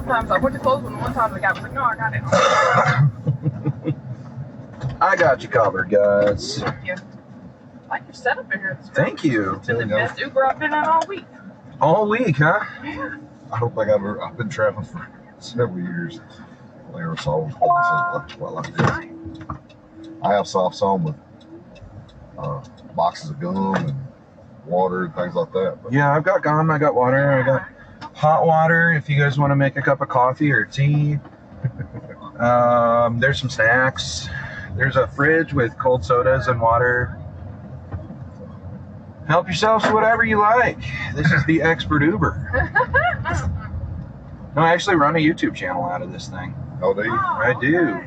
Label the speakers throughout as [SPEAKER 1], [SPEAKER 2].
[SPEAKER 1] times I went to close one time the guy was like, no, I got it.
[SPEAKER 2] I got you covered, guys.
[SPEAKER 1] Thank you. I like your setup in here.
[SPEAKER 2] Thank you.
[SPEAKER 1] It's been the best Uber I've been on all week.
[SPEAKER 2] All week, huh?
[SPEAKER 1] Yeah.
[SPEAKER 3] I don't think I've been traveling for several years. Larry Saul well, I have soft some with boxes of gum and water and things like that. But
[SPEAKER 2] Yeah, I've got gum, I got water, I got hot water if you guys want to make a cup of coffee or tea. There's some snacks. There's a fridge with cold sodas and water. Help yourselves to whatever you like. This is the Expert Uber. No, I actually run a YouTube channel out of this thing.
[SPEAKER 3] oh, do you?
[SPEAKER 2] I do.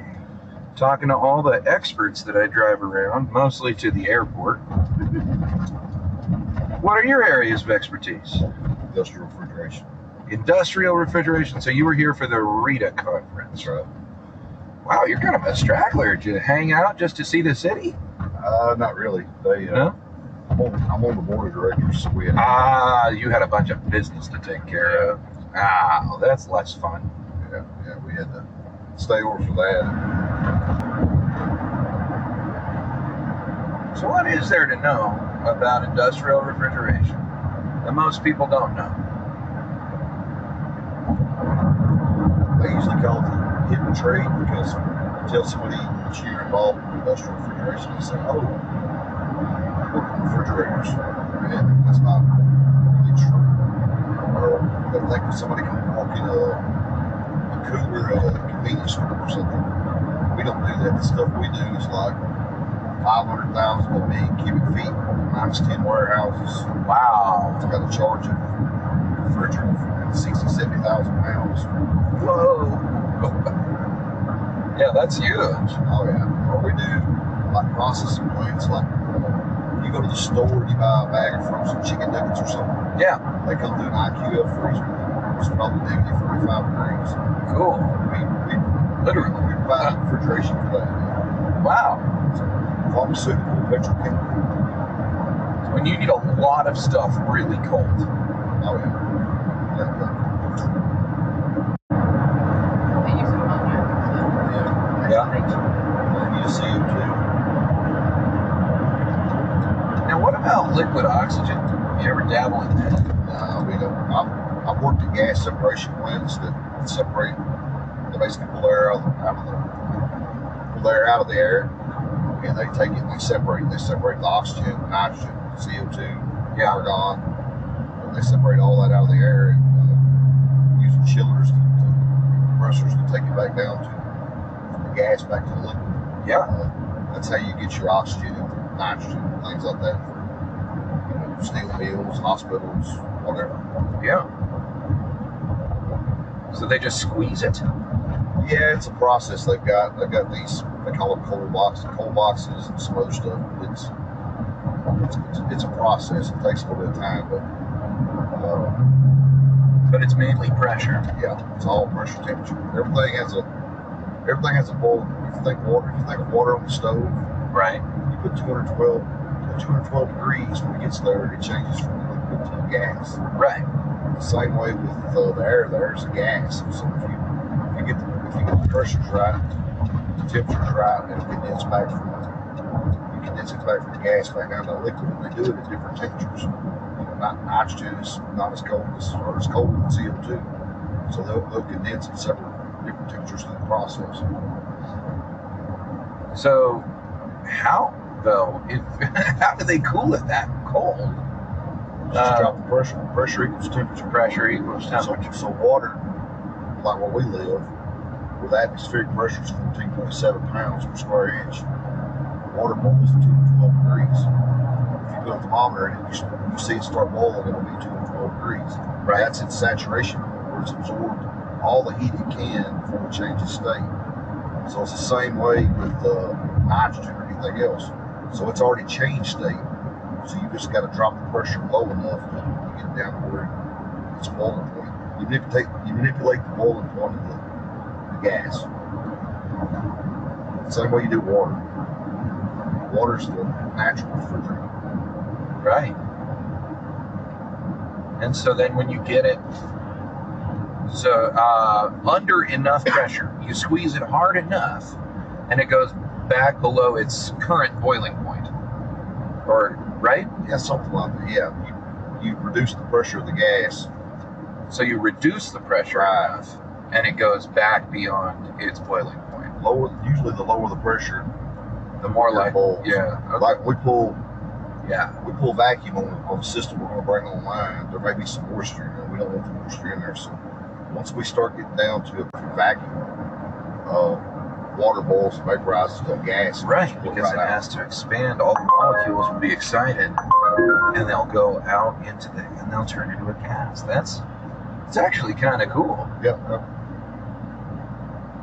[SPEAKER 2] Talking to all the experts that I drive around, mostly to the airport. What are your areas of expertise?
[SPEAKER 3] Industrial refrigeration.
[SPEAKER 2] Industrial refrigeration. So you were here for the RETA conference.
[SPEAKER 3] That's right.
[SPEAKER 2] Wow, you're kind of a straggler. Did you hang out just to see the city?
[SPEAKER 3] Not really. They.
[SPEAKER 2] No?
[SPEAKER 3] I'm on the board of directors, so we had.
[SPEAKER 2] You had a bunch of business to take care of. Well, that's less fun.
[SPEAKER 3] Yeah, we had to stay over for that.
[SPEAKER 2] So what is there to know about industrial refrigeration that most people don't know?
[SPEAKER 3] They usually call it the hidden trade because you tell somebody that you're involved in industrial refrigeration, they say, oh, I work in refrigerators. And that's not really true. Or they think that somebody can walk in a cooler at a convenience store or something. We don't do that. The stuff we do is like 500,000 to a million cubic feet, minus 10 warehouses.
[SPEAKER 2] Wow.
[SPEAKER 3] I've got a charge of refrigerator for 60,000, 70,000 pounds.
[SPEAKER 2] Whoa. Yeah, that's huge.
[SPEAKER 3] Oh yeah. Or we do like processing plants, like you go to the store and you buy a bag of frozen chicken nuggets or something.
[SPEAKER 2] Yeah.
[SPEAKER 3] They come through an IQF freezer. It's probably negative 45 degrees.
[SPEAKER 2] Cool.
[SPEAKER 3] We
[SPEAKER 2] Literally.
[SPEAKER 3] provide refrigeration for that.
[SPEAKER 2] Wow.
[SPEAKER 3] So, pharmaceutical, petrochemical.
[SPEAKER 2] When you need a lot of stuff really cold.
[SPEAKER 3] Oh yeah.
[SPEAKER 1] They use ammonia.
[SPEAKER 3] Yeah.
[SPEAKER 1] Yeah.
[SPEAKER 3] And you CO2.
[SPEAKER 2] Now, what about liquid oxygen? You ever dabble in that?
[SPEAKER 3] We don't. I've worked at gas separation plants that separate. They basically pull air out of the air, and they take it and they separate. They separate the oxygen, nitrogen, CO2, argon. And they separate all that out of the air and using chillers, compressors to take it back down to from the gas back to the liquid.
[SPEAKER 2] Yeah.
[SPEAKER 3] That's how you get your oxygen and nitrogen, things like that for steel mills, hospitals, whatever.
[SPEAKER 2] Yeah. So they just squeeze it?
[SPEAKER 3] Yeah, it's a process they've got. They've got these, they call them coal boxes and some other stuff. It's a process. It takes a little bit of time,
[SPEAKER 2] but it's mainly pressure.
[SPEAKER 3] Yeah, it's all pressure temperature. Everything has a boil. If you think of water on the stove,
[SPEAKER 2] right?
[SPEAKER 3] You put 212 degrees. When it gets there, it changes from liquid to gas.
[SPEAKER 2] Right.
[SPEAKER 3] The same way with the air. The air is a gas. So if you get the pressures right, the temperature's right, it'll condense back from the gas back down to the liquid. And they do it at different temperatures. Not nitrogen is not as cold as CO2. So they'll condense at different temperatures through the process.
[SPEAKER 2] So how though? How do they cool it that cold?
[SPEAKER 3] Just drop the pressure. Pressure equals temperature.
[SPEAKER 2] Pressure equals temperature.
[SPEAKER 3] So water, like where we live, with atmospheric pressure is 14.7 pounds per square inch. Water boils at 212 degrees. If you put a thermometer in it, you see it start boiling, it'll be 212 degrees.
[SPEAKER 2] Right.
[SPEAKER 3] That's its saturation, where it's absorbed all the heat it can before it changes state. So it's the same way with nitrogen or anything else. So it's already changed state. So you just got to drop the pressure low enough to get it down to where it's boiling point. You manipulate the boiling point of the gas. Same way you do water. Water's the natural refrigerant.
[SPEAKER 2] Right. And so then when you get it So under enough pressure, you squeeze it hard enough, and it goes back below its current boiling point. Or right?
[SPEAKER 3] Yeah, something like that. Yeah, you reduce the pressure of the gas.
[SPEAKER 2] So you reduce the pressure enough, and it goes back beyond its boiling point.
[SPEAKER 3] Usually the lower the pressure,
[SPEAKER 2] The more like
[SPEAKER 3] boils.
[SPEAKER 2] yeah, okay.
[SPEAKER 3] Like we pull
[SPEAKER 2] yeah.
[SPEAKER 3] vacuum on the system we're going to bring online. There may be some moisture in there. We don't want the moisture in there. So once we start getting down to a vacuum, water boils and vaporizes the gas.
[SPEAKER 2] Right, because it has to expand. All the molecules will be excited, and they'll go out into and they'll turn into a gas. It's actually kind of cool.
[SPEAKER 3] Yep.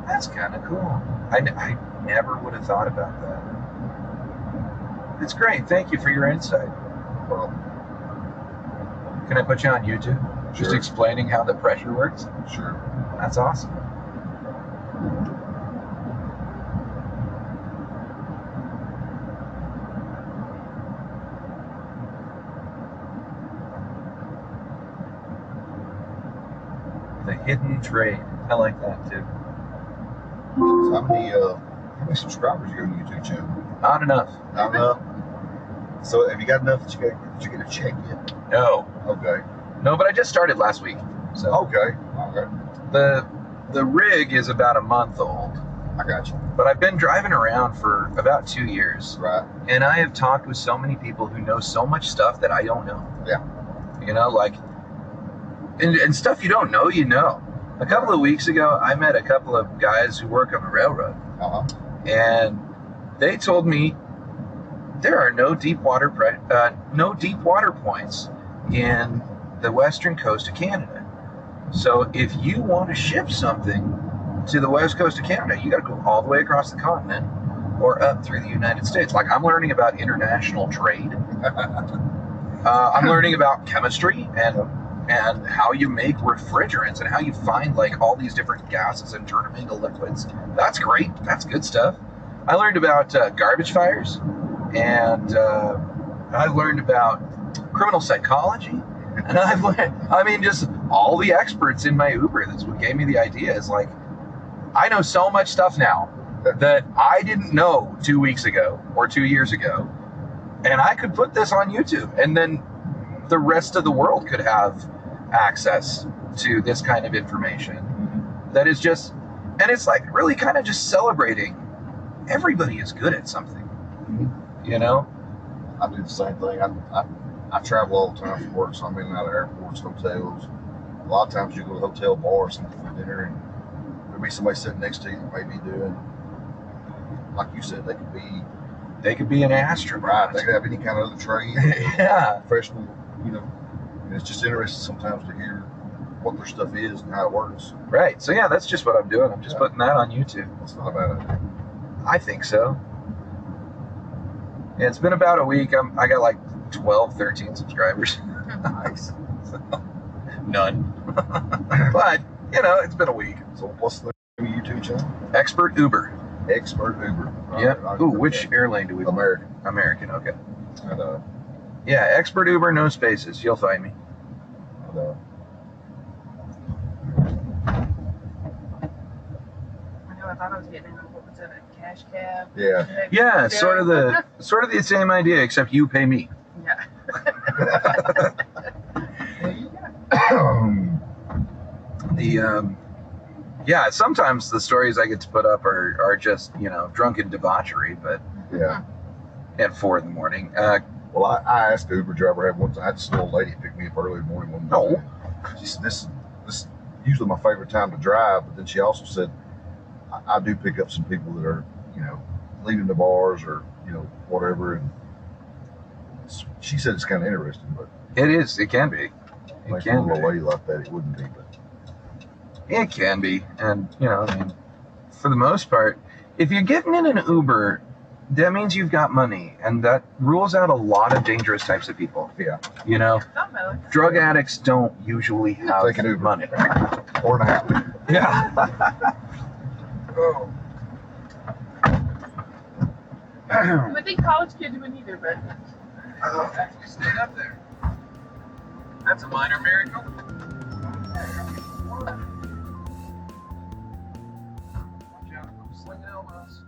[SPEAKER 2] That's kind of cool. I never would have thought about that. It's great. Thank you for your insight.
[SPEAKER 3] Well,
[SPEAKER 2] Can I put you on YouTube? Just
[SPEAKER 3] Sure.
[SPEAKER 2] explaining how the pressure works?
[SPEAKER 3] Sure.
[SPEAKER 2] That's awesome. The hidden trade. I like that too.
[SPEAKER 3] So how many subscribers you got on your YouTube channel?
[SPEAKER 2] Not enough.
[SPEAKER 3] Not enough. So have you got enough that you get a check yet?
[SPEAKER 2] No.
[SPEAKER 3] Okay.
[SPEAKER 2] No, but I just started last week. So
[SPEAKER 3] Okay.
[SPEAKER 2] the rig is about a month old,
[SPEAKER 3] I got you.
[SPEAKER 2] but I've been driving around for about 2 years.
[SPEAKER 3] Right.
[SPEAKER 2] And I have talked with so many people who know so much stuff that I don't know.
[SPEAKER 3] Yeah.
[SPEAKER 2] You know, like, and stuff you don't know, you know. A couple of weeks ago, I met a couple of guys who work on the railroad, and they told me there are no deep water points in the western coast of Canada. So if you want to ship something to the west coast of Canada, you got to go all the way across the continent or up through the United States. Like, I'm learning about international trade. I'm learning about chemistry and how you make refrigerants and how you find like all these different gases and turn them into liquids. That's great. That's good stuff. I learned about garbage fires, and I learned about criminal psychology, and I've learned, I mean, just all the experts in my Uber. That's what gave me the idea. Is like, I know so much stuff now that I didn't know 2 weeks ago or 2 years ago, and I could put this on YouTube, and then the rest of the world could have access to this kind of information. That is just, and it's like really kind of just celebrating everybody is good at something. You know?
[SPEAKER 3] I do the same thing. I travel all the time for work, so I'm in and out of airports, hotels. A lot of times you go to a hotel bar or something for dinner, and there'll be somebody sitting next to you that may be doing, like you said, they could be
[SPEAKER 2] an astronaut.
[SPEAKER 3] right. They could have any kind of other trade,
[SPEAKER 2] Yeah.
[SPEAKER 3] professional, you know. And it's just interesting sometimes to hear what their stuff is and how it works.
[SPEAKER 2] Right. So yeah, that's just what I'm doing. I'm just putting that on YouTube.
[SPEAKER 3] It's not a bad idea.
[SPEAKER 2] I think so. Yeah, it's been about a week. I got like 12, 13 subscribers.
[SPEAKER 3] Nice.
[SPEAKER 2] None. But, you know, it's been a week.
[SPEAKER 3] So what's the name of your YouTube channel?
[SPEAKER 2] Expert Uber.
[SPEAKER 3] Expert Uber.
[SPEAKER 2] Yeah.
[SPEAKER 3] Right,
[SPEAKER 2] Ooh, which airline do we want?
[SPEAKER 3] American.
[SPEAKER 2] American, okay.
[SPEAKER 3] And,
[SPEAKER 2] Yeah, Expert Uber, no spaces. You'll find me.
[SPEAKER 1] I thought I was getting into what was it, a cash cab?
[SPEAKER 3] yeah.
[SPEAKER 2] Yeah, sort of the same idea, except you pay me.
[SPEAKER 1] Yeah.
[SPEAKER 2] Yeah, sometimes the stories I get to put up are just, you know, drunken debauchery, but
[SPEAKER 3] Yeah.
[SPEAKER 2] at 4 in the morning.
[SPEAKER 3] Well, I asked the Uber driver, I had one time, I had this little lady pick me up early in the morning one
[SPEAKER 2] Oh.
[SPEAKER 3] day. She said, this is usually my favorite time to drive, but then she also said, I do pick up some people that are, you know, leaving the bars or, you know, whatever. And she said it's kind of interesting, but
[SPEAKER 2] It is. It can be.
[SPEAKER 3] I think
[SPEAKER 2] It
[SPEAKER 3] for a
[SPEAKER 2] can
[SPEAKER 3] little
[SPEAKER 2] be.
[SPEAKER 3] lady like that, it wouldn't be. But
[SPEAKER 2] It can be. And, you know, I mean, for the most part, if you're getting in an Uber, that means you've got money. And that rules out a lot of dangerous types of people.
[SPEAKER 3] yeah,
[SPEAKER 2] You know,
[SPEAKER 1] Definitely.
[SPEAKER 2] drug addicts don't usually have
[SPEAKER 3] take an Uber.
[SPEAKER 2] money.
[SPEAKER 3] or an alley.
[SPEAKER 2] Yeah.
[SPEAKER 3] Oh.
[SPEAKER 1] I would think college kids wouldn't either, but
[SPEAKER 2] Stand up there. That's a minor miracle.
[SPEAKER 1] was.